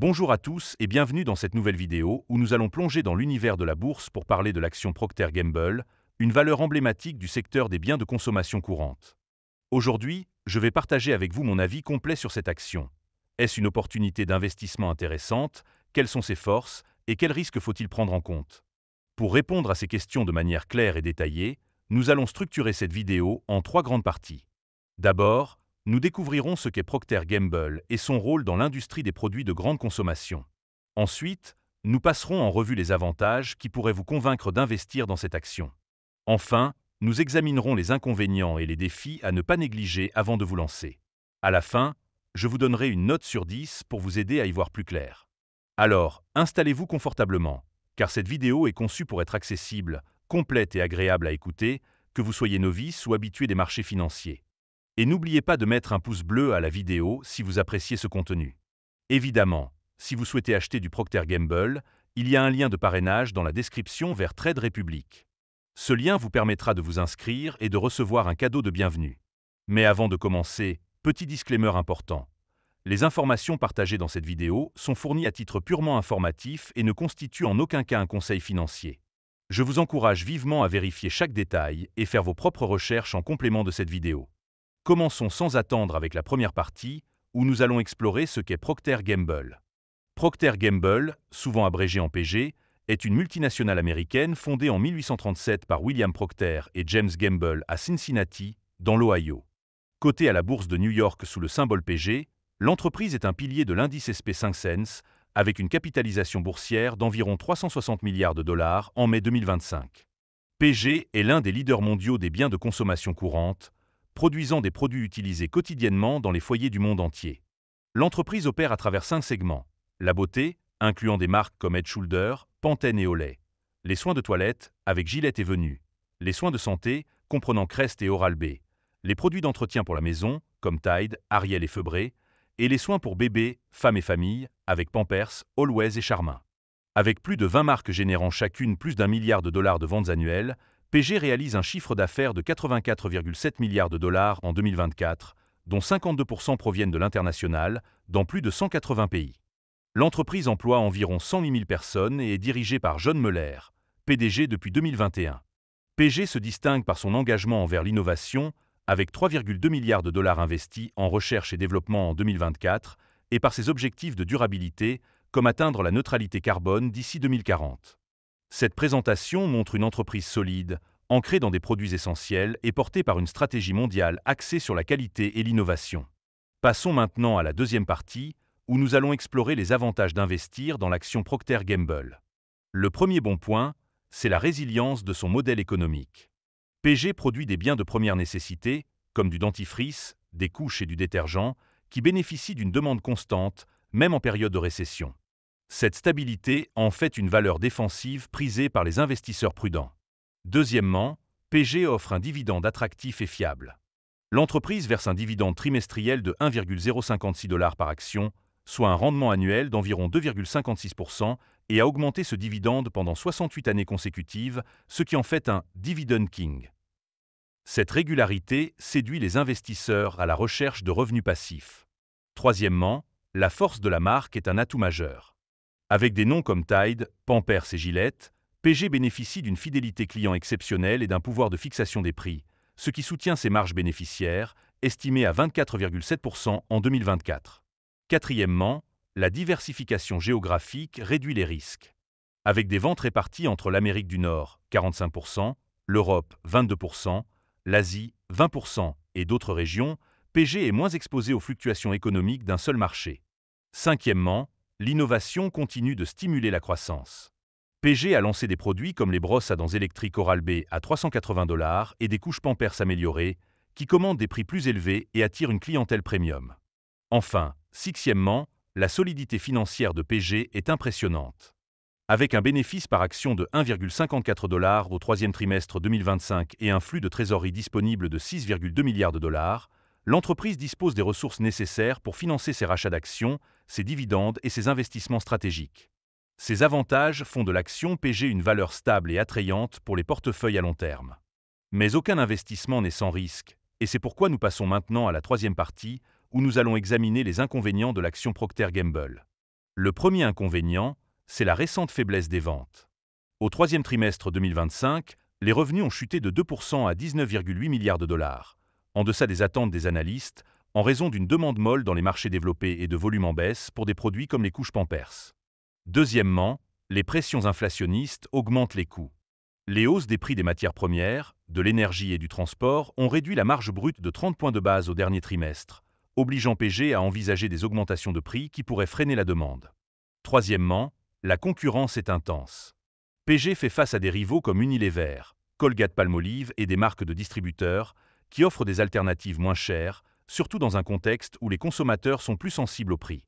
Bonjour à tous et bienvenue dans cette nouvelle vidéo où nous allons plonger dans l'univers de la bourse pour parler de l'action Procter & Gamble, une valeur emblématique du secteur des biens de consommation courante. Aujourd'hui, je vais partager avec vous mon avis complet sur cette action. Est-ce une opportunité d'investissement intéressante? Quelles sont ses forces? Et quels risques faut-il prendre en compte? Pour répondre à ces questions de manière claire et détaillée, nous allons structurer cette vidéo en trois grandes parties. D'abord, nous découvrirons ce qu'est Procter & Gamble et son rôle dans l'industrie des produits de grande consommation. Ensuite, nous passerons en revue les avantages qui pourraient vous convaincre d'investir dans cette action. Enfin, nous examinerons les inconvénients et les défis à ne pas négliger avant de vous lancer. À la fin, je vous donnerai une note sur 10 pour vous aider à y voir plus clair. Alors, installez-vous confortablement, car cette vidéo est conçue pour être accessible, complète et agréable à écouter, que vous soyez novice ou habitué des marchés financiers. Et n'oubliez pas de mettre un pouce bleu à la vidéo si vous appréciez ce contenu. Évidemment, si vous souhaitez acheter du Procter & Gamble, il y a un lien de parrainage dans la description vers Trade Republic. Ce lien vous permettra de vous inscrire et de recevoir un cadeau de bienvenue. Mais avant de commencer, petit disclaimer important. Les informations partagées dans cette vidéo sont fournies à titre purement informatif et ne constituent en aucun cas un conseil financier. Je vous encourage vivement à vérifier chaque détail et faire vos propres recherches en complément de cette vidéo. Commençons sans attendre avec la première partie, où nous allons explorer ce qu'est Procter & Gamble. Procter & Gamble, souvent abrégé en PG, est une multinationale américaine fondée en 1837 par William Procter et James Gamble à Cincinnati, dans l'Ohio. Cotée à la bourse de New York sous le symbole PG, l'entreprise est un pilier de l'indice SP 500, avec une capitalisation boursière d'environ 360 milliards de dollars en mai 2025. PG est l'un des leaders mondiaux des biens de consommation courante, produisant des produits utilisés quotidiennement dans les foyers du monde entier. L'entreprise opère à travers 5 segments. La beauté, incluant des marques comme Head & Shoulders, Pantene et Olay. Les soins de toilette, avec Gillette et Venu. Les soins de santé, comprenant Crest et Oral-B. Les produits d'entretien pour la maison, comme Tide, Ariel et Feubré. Et les soins pour bébés, femmes et familles, avec Pampers, Always et Charmin. Avec plus de 20 marques générant chacune plus d'1 milliard de dollars de ventes annuelles, PG réalise un chiffre d'affaires de 84,7 milliards de dollars en 2024, dont 52% proviennent de l'international, dans plus de 180 pays. L'entreprise emploie environ 108 000 personnes et est dirigée par John Mueller, PDG depuis 2021. PG se distingue par son engagement envers l'innovation, avec 3,2 milliards de dollars investis en recherche et développement en 2024, et par ses objectifs de durabilité, comme atteindre la neutralité carbone d'ici 2040. Cette présentation montre une entreprise solide, ancrée dans des produits essentiels et portée par une stratégie mondiale axée sur la qualité et l'innovation. Passons maintenant à la deuxième partie, où nous allons explorer les avantages d'investir dans l'action Procter & Gamble. Le premier bon point, c'est la résilience de son modèle économique. PG produit des biens de première nécessité, comme du dentifrice, des couches et du détergent, qui bénéficient d'une demande constante, même en période de récession. Cette stabilité en fait une valeur défensive prisée par les investisseurs prudents. Deuxièmement, PG offre un dividende attractif et fiable. L'entreprise verse un dividende trimestriel de 1,056 $ par action, soit un rendement annuel d'environ 2,56% et a augmenté ce dividende pendant 68 années consécutives, ce qui en fait un « dividend king ». Cette régularité séduit les investisseurs à la recherche de revenus passifs. Troisièmement, la force de la marque est un atout majeur. Avec des noms comme Tide, Pampers et Gillette, PG bénéficie d'une fidélité client exceptionnelle et d'un pouvoir de fixation des prix, ce qui soutient ses marges bénéficiaires, estimées à 24,7% en 2024. Quatrièmement, la diversification géographique réduit les risques. Avec des ventes réparties entre l'Amérique du Nord, 45%, l'Europe, 22%, l'Asie, 20% et d'autres régions, PG est moins exposé aux fluctuations économiques d'un seul marché. Cinquièmement, l'innovation continue de stimuler la croissance. PG a lancé des produits comme les brosses à dents électriques Oral-B à 380 $ et des couches Pampers améliorées, qui commandent des prix plus élevés et attirent une clientèle premium. Enfin, sixièmement, la solidité financière de PG est impressionnante. Avec un bénéfice par action de 1,54 $ au troisième trimestre 2025 et un flux de trésorerie disponible de 6,2 milliards de dollars, l'entreprise dispose des ressources nécessaires pour financer ses rachats d'actions, ses dividendes et ses investissements stratégiques. Ces avantages font de l'action PG une valeur stable et attrayante pour les portefeuilles à long terme. Mais aucun investissement n'est sans risque, et c'est pourquoi nous passons maintenant à la troisième partie, où nous allons examiner les inconvénients de l'action Procter & Gamble. Le premier inconvénient, c'est la récente faiblesse des ventes. Au troisième trimestre 2025, les revenus ont chuté de 2% à 19,8 milliards de dollars, en deçà des attentes des analystes, en raison d'une demande molle dans les marchés développés et de volumes en baisse pour des produits comme les couches Pampers. Deuxièmement, les pressions inflationnistes augmentent les coûts. Les hausses des prix des matières premières, de l'énergie et du transport ont réduit la marge brute de 30 points de base au dernier trimestre, obligeant PG à envisager des augmentations de prix qui pourraient freiner la demande. Troisièmement, la concurrence est intense. PG fait face à des rivaux comme Unilever, Colgate-Palmolive et des marques de distributeurs qui offrent des alternatives moins chères, surtout dans un contexte où les consommateurs sont plus sensibles au prix.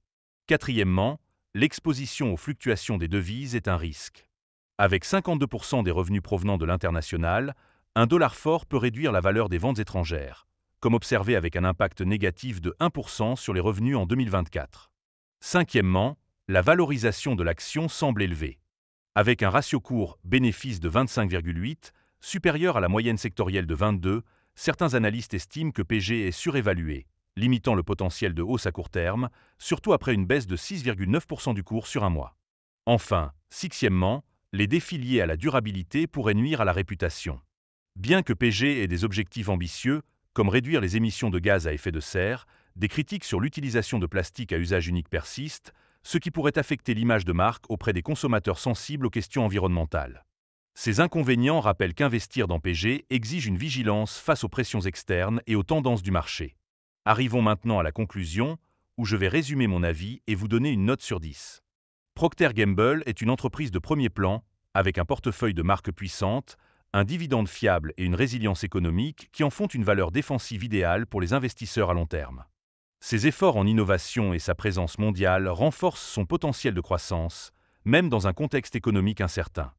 Quatrièmement, l'exposition aux fluctuations des devises est un risque. Avec 52% des revenus provenant de l'international, un dollar fort peut réduire la valeur des ventes étrangères, comme observé avec un impact négatif de 1% sur les revenus en 2024. Cinquièmement, la valorisation de l'action semble élevée. Avec un ratio cours-bénéfice de 25,8, supérieur à la moyenne sectorielle de 22, certains analystes estiment que PG est surévalué, limitant le potentiel de hausse à court terme, surtout après une baisse de 6,9% du cours sur un mois. Enfin, sixièmement, les défis liés à la durabilité pourraient nuire à la réputation. Bien que PG ait des objectifs ambitieux, comme réduire les émissions de gaz à effet de serre, des critiques sur l'utilisation de plastique à usage unique persistent, ce qui pourrait affecter l'image de marque auprès des consommateurs sensibles aux questions environnementales. Ces inconvénients rappellent qu'investir dans PG exige une vigilance face aux pressions externes et aux tendances du marché. Arrivons maintenant à la conclusion, où je vais résumer mon avis et vous donner une note sur 10. Procter & Gamble est une entreprise de premier plan, avec un portefeuille de marques puissantes, un dividende fiable et une résilience économique qui en font une valeur défensive idéale pour les investisseurs à long terme. Ses efforts en innovation et sa présence mondiale renforcent son potentiel de croissance, même dans un contexte économique incertain.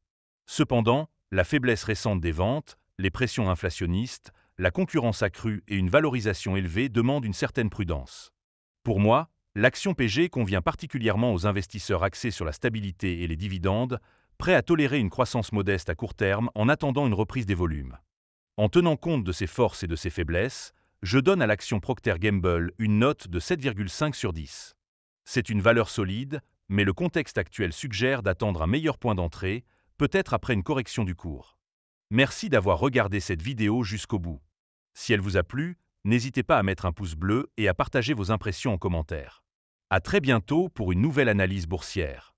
Cependant, la faiblesse récente des ventes, les pressions inflationnistes, la concurrence accrue et une valorisation élevée demandent une certaine prudence. Pour moi, l'action PG convient particulièrement aux investisseurs axés sur la stabilité et les dividendes, prêts à tolérer une croissance modeste à court terme en attendant une reprise des volumes. En tenant compte de ses forces et de ses faiblesses, je donne à l'action Procter & Gamble une note de 7,5 sur 10. C'est une valeur solide, mais le contexte actuel suggère d'attendre un meilleur point d'entrée, peut-être après une correction du cours. Merci d'avoir regardé cette vidéo jusqu'au bout. Si elle vous a plu, n'hésitez pas à mettre un pouce bleu et à partager vos impressions en commentaire. À très bientôt pour une nouvelle analyse boursière.